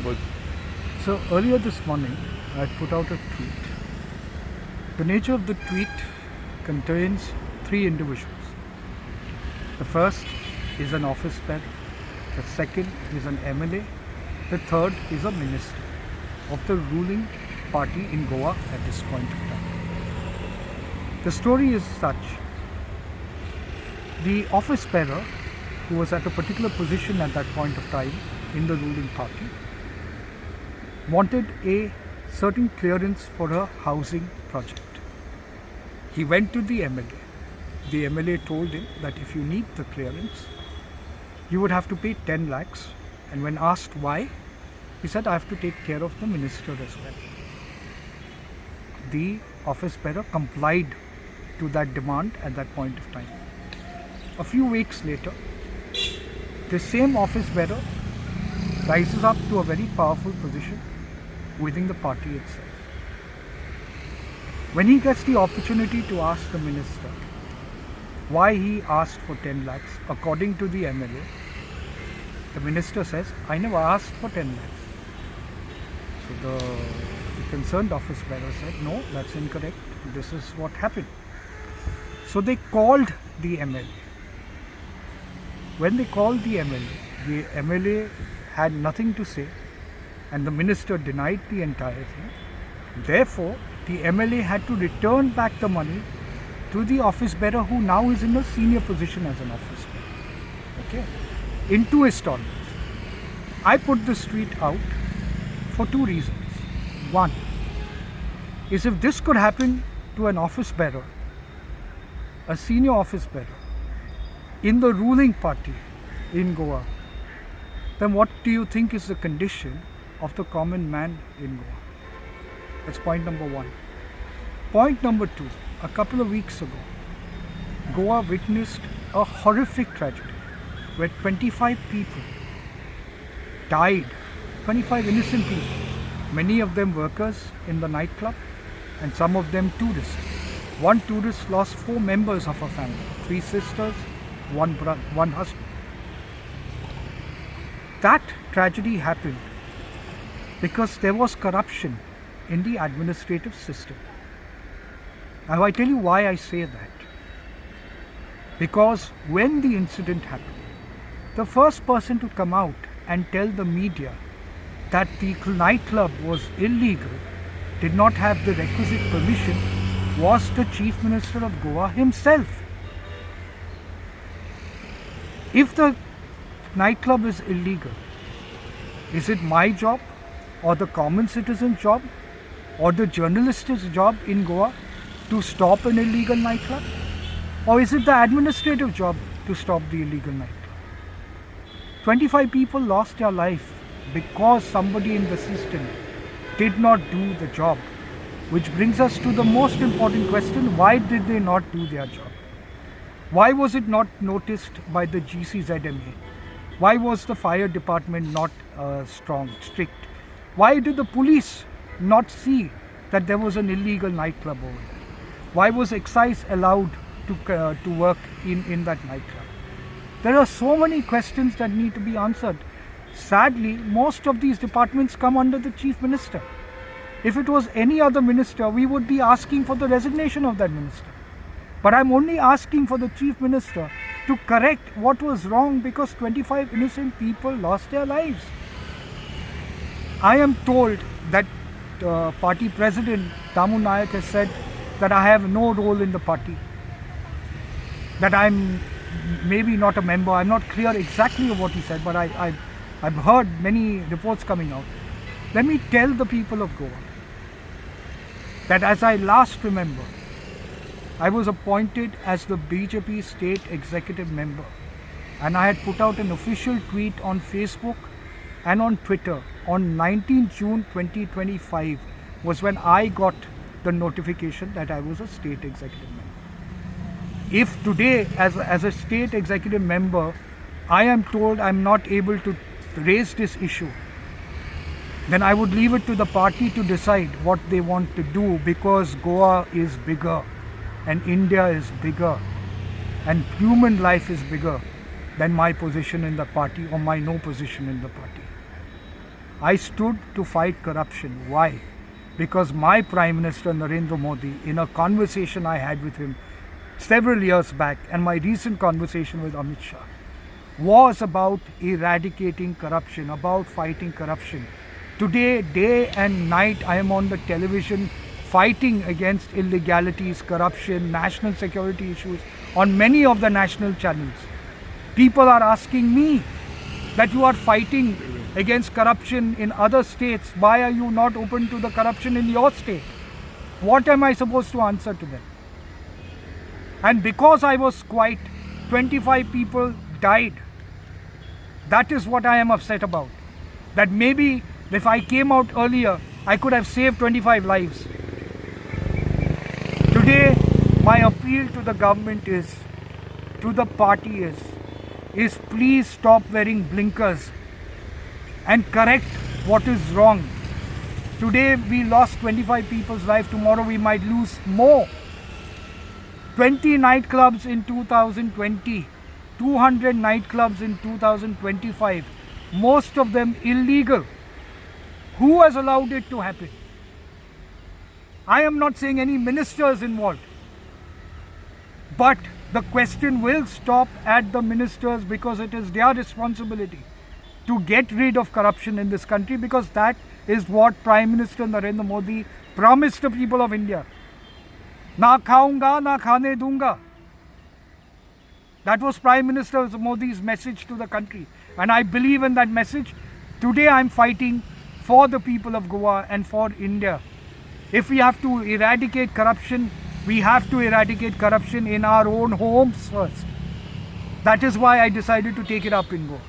good. So earlier this morning, I put out a tweet. The nature of the tweet contains three individuals. The first is an office bearer. The second is an MLA. The third is a minister of the ruling party in Goa at this point of time. The story is such. The office bearer, who was at a particular position at that point of time in the ruling party, wanted a certain clearance for a housing project. He went to the MLA. The MLA told him that if you need the clearance, you would have to pay 10 lakhs. And when asked why, he said, I have to take care of the minister as well. The office bearer complied to that demand at that point of time. A few weeks later, the same office bearer rises up to a very powerful position within the party itself. When he gets the opportunity to ask the minister why he asked for 10 lakhs, according to the MLA, the minister says, I never asked for 10 lakhs. So the concerned office bearer said, no, that's incorrect. This is what happened. So they called the MLA. When they called the MLA had nothing to say, and the minister denied the entire thing. Therefore, the MLA had to return back the money to the office bearer, who now is in a senior position as an office bearer. Okay, in 2 installments. I put this tweet out for 2 reasons. One is, if this could happen to an office bearer, a senior office bearer in the ruling party in Goa, then what do you think is the condition of the common man in Goa? That's point number 1. Point number 2, a couple of weeks ago, Goa witnessed a horrific tragedy where 25 people died, 25 innocent people, many of them workers in the nightclub and some of them tourists. One tourist lost 4 members of her family, 3 sisters, 1 brother, 1 husband. That tragedy happened because there was corruption in the administrative system. Now I tell you why I say that. Because when the incident happened, the first person to come out and tell the media that the nightclub was illegal, did not have the requisite permission, was the Chief Minister of Goa himself. If the nightclub is illegal, is it my job or the common citizen's job or the journalist's job in Goa to stop an illegal nightclub? Or is it the administrative job to stop the illegal nightclub? 25 people lost their life because somebody in the system did not do the job. Which brings us to the most important question, why did they not do their job? Why was it not noticed by the GCZMA? Why was the fire department not strict? Why did the police not see that there was an illegal nightclub over there? Why was excise allowed to work in that nightclub? There are so many questions that need to be answered. Sadly, most of these departments come under the Chief Minister. If it was any other minister, we would be asking for the resignation of that minister. But I'm only asking for the Chief Minister to correct what was wrong, because 25 innocent people lost their lives. I am told that party president Damu Nayak has said that I have no role in the party, that I'm maybe not a member. I'm not clear exactly of what he said, but I've heard many reports coming out. Let me tell the people of Goa that as I last remember, I was appointed as the BJP state executive member, and I had put out an official tweet on Facebook and on Twitter on 19 June 2025 was when I got the notification that I was a state executive member. If today as a state executive member I am told I'm not able to raise this issue, then I would leave it to the party to decide what they want to do, because Goa is bigger and India is bigger and human life is bigger than my position in the party or my no position in the party. I stood to fight corruption. Why? Because my Prime Minister Narendra Modi, in a conversation I had with him several years back, and my recent conversation with Amit Shah, was about eradicating corruption, about fighting corruption. Today, day and night, I am on the television fighting against illegalities, corruption, national security issues on many of the national channels. People are asking me that you are fighting against corruption in other states. Why are you not open to the corruption in your state? What am I supposed to answer to them? And because I was quiet, 25 people died. That is what I am upset about. That maybe if I came out earlier, I could have saved 25 lives. Today, my appeal to the government is, to the party is please stop wearing blinkers and correct what is wrong. Today we lost 25 people's life, tomorrow we might lose more. 20 nightclubs in 2020, 200 nightclubs in 2025, most of them illegal. Who has allowed it to happen? I am not saying any minister is involved, but the question will stop at the ministers, because it is their responsibility to get rid of corruption in this country, because that is what Prime Minister Narendra Modi promised the people of India. Na khaunga, na khane dunga. That was Prime Minister Modi's message to the country, and I believe in that message. Today I am fighting for the people of Goa and for India. If we have to eradicate corruption, we have to eradicate corruption in our own homes first. That is why I decided to take it up in Goa.